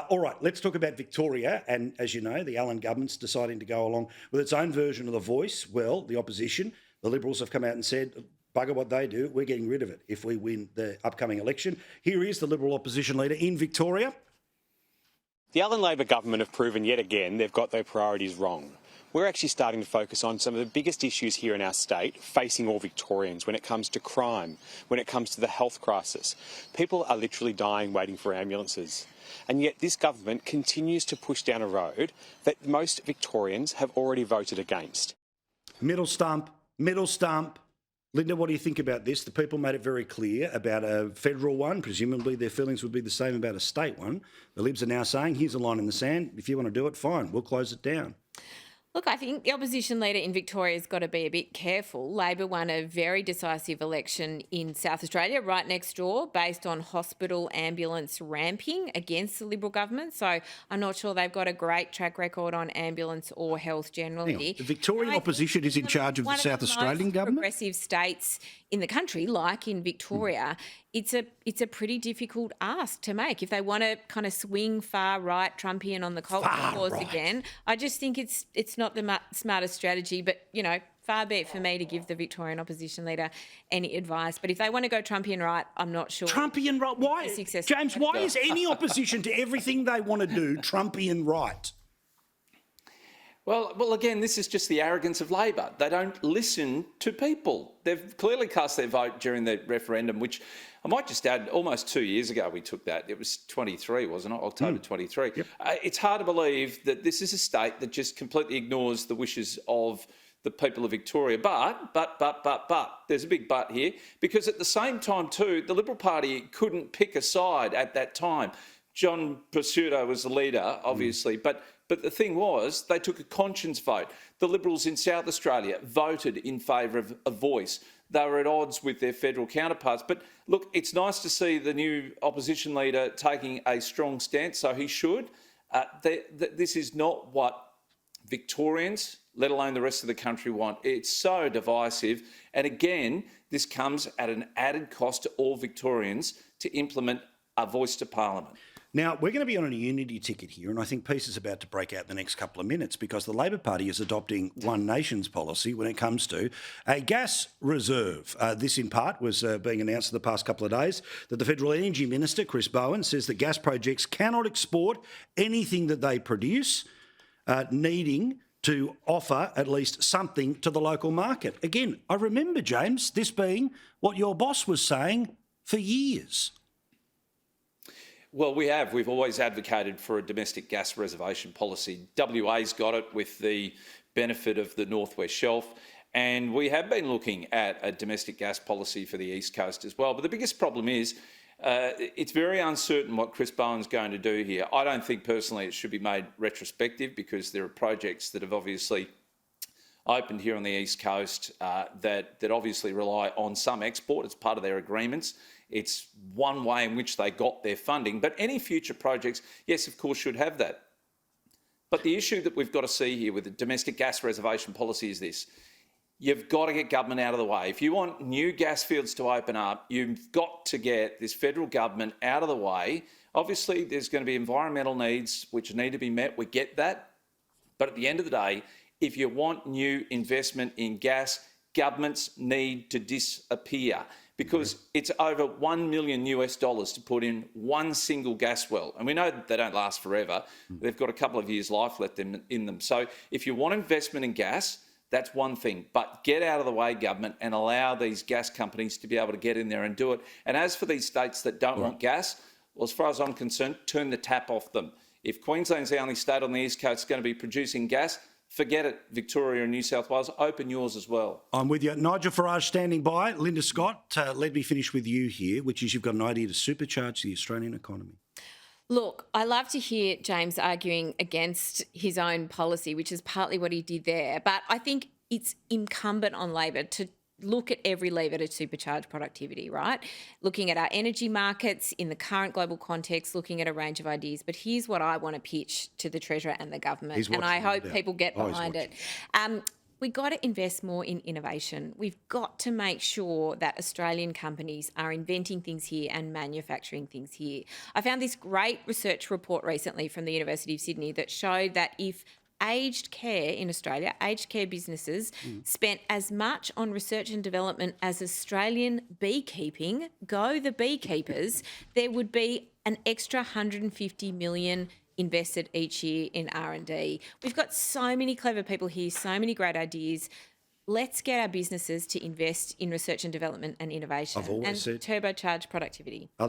All right, let's talk about Victoria. And as you know, the Allan government's deciding to go along with its own version of the voice. Well, the opposition, the Liberals have come out and said, bugger what they do, we're getting rid of it if we win the upcoming election. Here is the Liberal opposition leader in Victoria. The Allan Labor government have proven yet again they've got their priorities wrong. We're actually starting to focus on some of the biggest issues here in our state facing all Victorians when it comes to crime, when it comes to the health crisis. People are literally dying waiting for ambulances. And yet this government continues to push down a road that most Victorians have already voted against. Middle stump. Linda, what do you think about this? The people made it very clear about a federal one. Presumably their feelings would be the same about a state one. The Libs are now saying, here's a line in the sand. If you want to do it, fine, we'll close it down. Look, I think the opposition leader in Victoria has got to be a bit careful. Labor won a very decisive election in South Australia, right next door, based on hospital ambulance ramping against the Liberal government. So I'm not sure they've got a great track record on ambulance or health generally. The Victorian opposition is in charge of the South Australian government? Progressive states in the country, like in Victoria, it's a pretty difficult ask to make. If they want to kind of swing far right Trumpian on the culture wars again, I just think it's not the smartest strategy. But, you know, far be it for me to give the Victorian opposition leader any advice. But if they want to go Trumpian right, I'm not sure. Trumpian right? Why? James, why is any opposition to everything they want to do Trumpian right? Well, again, this is just the arrogance of Labor. They don't listen to people. They've clearly cast their vote during the referendum, which I might just add, almost 2 years ago we took that. It was 23, wasn't it? October 23. Yep. It's hard to believe that this is a state that just completely ignores the wishes of the people of Victoria. But, there's a big but here, because at the same time too, the Liberal Party couldn't pick a side at that time. John Pursuto was the leader, obviously, but the thing was, they took a conscience vote. The Liberals in South Australia voted in favour of a voice. They were at odds with their federal counterparts. But look, it's nice to see the new opposition leader taking a strong stance, so he should. This is not what Victorians, let alone the rest of the country, want. It's so divisive. And again, this comes at an added cost to all Victorians to implement a voice to Parliament. Now, we're going to be on a unity ticket here, and I think peace is about to break out in the next couple of minutes because the Labor Party is adopting one nation's policy when it comes to a gas reserve. This, in part, was being announced in the past couple of days that the Federal Energy Minister, Chris Bowen, says that gas projects cannot export anything that they produce, needing to offer at least something to the local market. Again, I remember, James, this being what your boss was saying for years. Well, we've always advocated for a domestic gas reservation policy. WA's got it with the benefit of the North West Shelf, and we have been looking at a domestic gas policy for the East Coast as well. But the biggest problem is it's very uncertain what Chris Bowen's going to do here. I don't think personally it should be made retrospective because there are projects that have obviously opened here on the East Coast that obviously rely on some export. It's part of their agreements. It's one way in which they got their funding. But any future projects, yes, of course, should have that. But the issue that we've got to see here with the domestic gas reservation policy is this. You've got to get government out of the way. If you want new gas fields to open up, you've got to get this federal government out of the way. Obviously, there's going to be environmental needs which need to be met. We get that. But at the end of the day, if you want new investment in gas, governments need to disappear because it's over $1 million to put in one single gas well. And we know that they don't last forever. They've got a couple of years' life left in them. So if you want investment in gas, that's one thing. But get out of the way, government, and allow these gas companies to be able to get in there and do it. And as for these states that don't want gas, well, as far as I'm concerned, turn the tap off them. If Queensland's the only state on the East Coast going to be producing gas, forget it, Victoria and New South Wales. Open yours as well. I'm with you. Nigel Farage standing by. Linda Scott, let me finish with you here, which is you've got an idea to supercharge the Australian economy. Look, I love to hear James arguing against his own policy, which is partly what he did there. But I think it's incumbent on Labor to look at every lever to supercharge productivity, right? Looking at our energy markets in the current global context, looking at a range of ideas. But here's what I want to pitch to the Treasurer and the government, and I hope people get behind it. we got to invest more in innovation. We've got to make sure that Australian companies are inventing things here and manufacturing things here. I found this great research report recently from the University of Sydney that showed that if aged care in Australia, aged care businesses spent as much on research and development as Australian beekeeping, go the beekeepers, there would be an extra 150 million invested each year in R&D. We've got so many clever people here, so many great ideas. Let's get our businesses to invest in research and development and innovation I've always and said- turbocharge productivity.